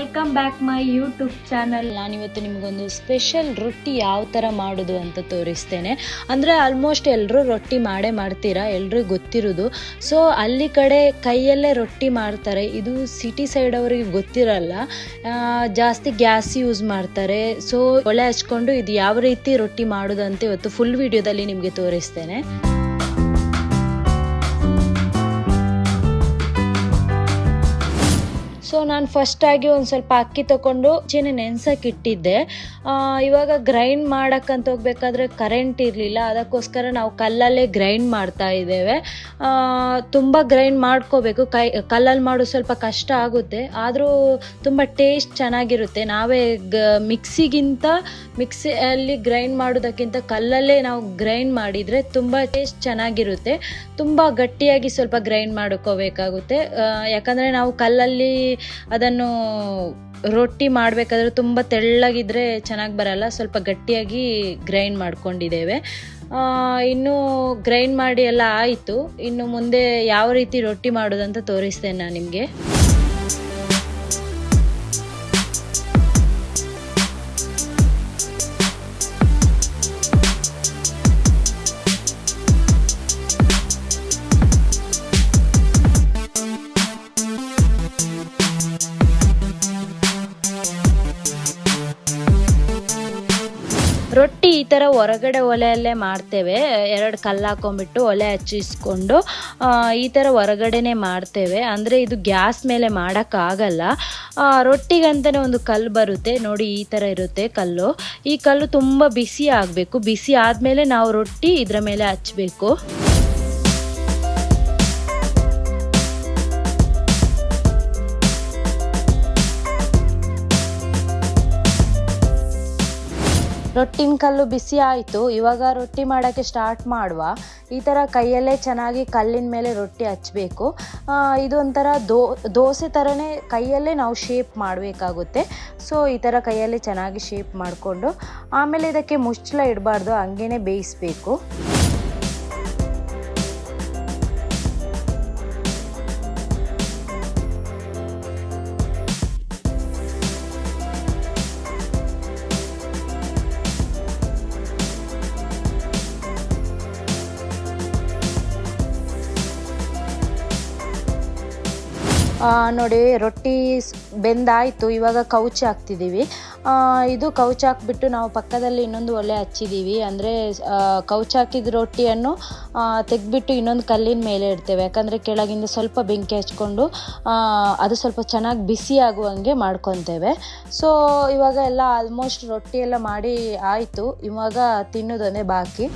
Welcome back my YouTube channel. ನಾನಿವತ್ತು ನಿಮಗೊಂದು special ರೊಟ್ಟಿ ಯಾವ ಥರ ಮಾಡೋದು ಅಂತ ತೋರಿಸ್ತೇನೆ. ಅಂದರೆ ಆಲ್ಮೋಸ್ಟ್ ಎಲ್ಲರೂ ರೊಟ್ಟಿ ಮಾಡ್ತೀರಾ, ಎಲ್ರಿಗೂ ಗೊತ್ತಿರೋದು. ಸೊ ಅಲ್ಲಿ ಕಡೆ ಕೈಯಲ್ಲೇ ರೊಟ್ಟಿ ಮಾಡ್ತಾರೆ. ಇದು ಸಿಟಿ ಸೈಡ್ ಅವರಿಗೆ ಗೊತ್ತಿರಲ್ಲ, ಜಾಸ್ತಿ ಗ್ಯಾಸ್ ಯೂಸ್ ಮಾಡ್ತಾರೆ. ಸೊ ಒಲೆ ಹಚ್ಕೊಂಡು ಇದು ಯಾವ ರೀತಿ ರೊಟ್ಟಿ ಮಾಡೋದು ಅಂತ ಇವತ್ತು ಫುಲ್ ವಿಡಿಯೋದಲ್ಲಿ ನಿಮಗೆ ತೋರಿಸ್ತೇನೆ. ಸೊ ನಾನು ಫಸ್ಟಾಗಿ ಒಂದು ಸ್ವಲ್ಪ ಅಕ್ಕಿ ತೊಗೊಂಡು ನೆನ್ಸಕ್ಕೆ ಇಟ್ಟಿದ್ದೆ. ಇವಾಗ ಗ್ರೈಂಡ್ ಮಾಡೋಕ್ಕಂತ ಹೋಗ್ಬೇಕಾದ್ರೆ ಕರೆಂಟ್ ಇರಲಿಲ್ಲ, ಅದಕ್ಕೋಸ್ಕರ ನಾವು ಕಲ್ಲಲ್ಲೇ ಗ್ರೈಂಡ್ ಮಾಡ್ತಾ ಇದ್ದೇವೆ. ತುಂಬ ಗ್ರೈಂಡ್ ಮಾಡ್ಕೋಬೇಕು, ಕಲ್ಲಲ್ಲಿ ಮಾಡೋದು ಸ್ವಲ್ಪ ಕಷ್ಟ ಆಗುತ್ತೆ, ಆದರೂ ತುಂಬ ಟೇಸ್ಟ್ ಚೆನ್ನಾಗಿರುತ್ತೆ. ನಾವೇ ಮಿಕ್ಸಿಯಲ್ಲಿ ಗ್ರೈಂಡ್ ಮಾಡೋದಕ್ಕಿಂತ ಕಲ್ಲಲ್ಲೇ ನಾವು ಗ್ರೈಂಡ್ ಮಾಡಿದರೆ ತುಂಬ ಟೇಸ್ಟ್ ಚೆನ್ನಾಗಿರುತ್ತೆ. ತುಂಬ ಗಟ್ಟಿಯಾಗಿ ಸ್ವಲ್ಪ ಗ್ರೈಂಡ್ ಮಾಡ್ಕೋಬೇಕಾಗುತ್ತೆ, ಯಾಕಂದರೆ ನಾವು ಕಲ್ಲಲ್ಲಿ ಅದನ್ನು ರೊಟ್ಟಿ ಮಾಡಬೇಕಾದ್ರೆ ತುಂಬ ತೆಳ್ಳಗಿದ್ರೆ ಚೆನ್ನಾಗಿ ಬರಲ್ಲ. ಸ್ವಲ್ಪ ಗಟ್ಟಿಯಾಗಿ ಗ್ರೈಂಡ್ ಮಾಡ್ಕೊಂಡಿದ್ದೇವೆ. ಇನ್ನು ಗ್ರೈಂಡ್ ಮಾಡಿ ಎಲ್ಲ ಆಯಿತು. ಇನ್ನು ಮುಂದೆ ಯಾವ ರೀತಿ ರೊಟ್ಟಿ ಮಾಡೋದಂತ ತೋರಿಸ್ತೇನೆ ನಾನು ನಿಮಗೆ. ರೊಟ್ಟಿ ಈ ಥರ ಹೊರಗಡೆ ಒಲೆಯಲ್ಲೇ ಮಾಡ್ತೇವೆ. 2 ಕಲ್ಲು ಹಾಕೊಂಡ್ಬಿಟ್ಟು ಒಲೆ ಹಚ್ಚಿಸ್ಕೊಂಡು ಈ ಥರ ಹೊರಗಡೆನೆ ಮಾಡ್ತೇವೆ. ಅಂದರೆ ಇದು ಗ್ಯಾಸ್ ಮೇಲೆ ಮಾಡೋಕ್ಕಾಗಲ್ಲ. ರೊಟ್ಟಿಗಂತಲೇ ಒಂದು ಕಲ್ಲು ಬರುತ್ತೆ ನೋಡಿ, ಈ ಥರ ಇರುತ್ತೆ ಕಲ್ಲು. ಈ ಕಲ್ಲು ತುಂಬ ಬಿಸಿ ಆಗಬೇಕು. ಬಿಸಿ ಆದಮೇಲೆ ನಾವು ರೊಟ್ಟಿ ಇದರ ಮೇಲೆ ಹಚ್ಚಬೇಕು. ರೊಟ್ಟಿನ ಕಲ್ಲು ಬಿಸಿ ಆಯಿತು. ಇವಾಗ ರೊಟ್ಟಿ ಮಾಡೋಕ್ಕೆ ಸ್ಟಾರ್ಟ್ ಮಾಡುವ. ಈ ಥರ ಕೈಯಲ್ಲೇ ಚೆನ್ನಾಗಿ ಕಲ್ಲಿನ ಮೇಲೆ ರೊಟ್ಟಿ ಹಚ್ಚಬೇಕು. ಇದೊಂಥರ ದೋಸೆ ಥರನೇ ಕೈಯಲ್ಲೇ ನಾವು ಶೇಪ್ ಮಾಡಬೇಕಾಗುತ್ತೆ. ಸೊ ಈ ಥರ ಕೈಯಲ್ಲೇ ಚೆನ್ನಾಗಿ ಶೇಪ್ ಮಾಡಿಕೊಂಡು ಆಮೇಲೆ ಇದಕ್ಕೆ ಮುಚ್ಚಳ ಇಡಬಾರ್ದು, ಹಂಗೇ ಬೇಯಿಸಬೇಕು. ನೋಡಿ, ರೊಟ್ಟಿ ಬೆಂದಾಯಿತು. ಇವಾಗ ಕೌಚಿ ಹಾಕ್ತಿದ್ದೀವಿ. ಇದು ಕೌಚಿ ಹಾಕ್ಬಿಟ್ಟು ನಾವು ಪಕ್ಕದಲ್ಲಿ ಇನ್ನೊಂದು ಒಲೆ ಹಚ್ಚಿದ್ದೀವಿ. ಅಂದರೆ ಕೌಚಿ ಹಾಕಿದ ರೊಟ್ಟಿಯನ್ನು ತೆಗೆದ್ಬಿಟ್ಟು ಇನ್ನೊಂದು ಕಲ್ಲಿನ ಮೇಲೆ ಇಡ್ತೇವೆ, ಯಾಕಂದರೆ ಕೆಳಗಿಂದ ಸ್ವಲ್ಪ ಬೆಂಕಿ ಹಚ್ಕೊಂಡು ಅದು ಸ್ವಲ್ಪ ಚೆನ್ನಾಗಿ ಬಿಸಿ ಆಗುವಂಗೆ ಮಾಡ್ಕೊತೇವೆ. ಸೊ ಇವಾಗ ಎಲ್ಲ ಆಲ್ಮೋಸ್ಟ್ ರೊಟ್ಟಿ ಎಲ್ಲ ಮಾಡಿ ಆಯಿತು. ಇವಾಗ ತಿನ್ನೋದೊಂದೇ ಬಾಕಿ.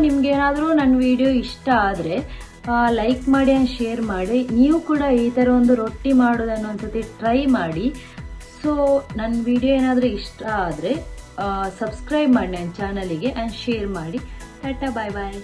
ನಿಮ್ಗೇನಾದರೂ ನನ್ನ ವಿಡಿಯೋ ಇಷ್ಟ ಆದರೆ ಲೈಕ್ ಮಾಡಿ ಆ್ಯಂಡ್ ಶೇರ್ ಮಾಡಿ. ನೀವು ಕೂಡ ಈ ಥರ ಒಂದು ರೊಟ್ಟಿ ಮಾಡೋದನ್ನು ಒಂದ್ಸತಿ ಟ್ರೈ ಮಾಡಿ. ಸೊ ನನ್ನ ವಿಡಿಯೋ ಏನಾದರೂ ಇಷ್ಟ ಆದರೆ ಸಬ್ಸ್ಕ್ರೈಬ್ ಮಾಡಿ ನನ್ನ ಚಾನಲಿಗೆ ಆ್ಯಂಡ್ ಶೇರ್ ಮಾಡಿ. ಟಾಟಾ, ಬಾಯ್ ಬಾಯ್.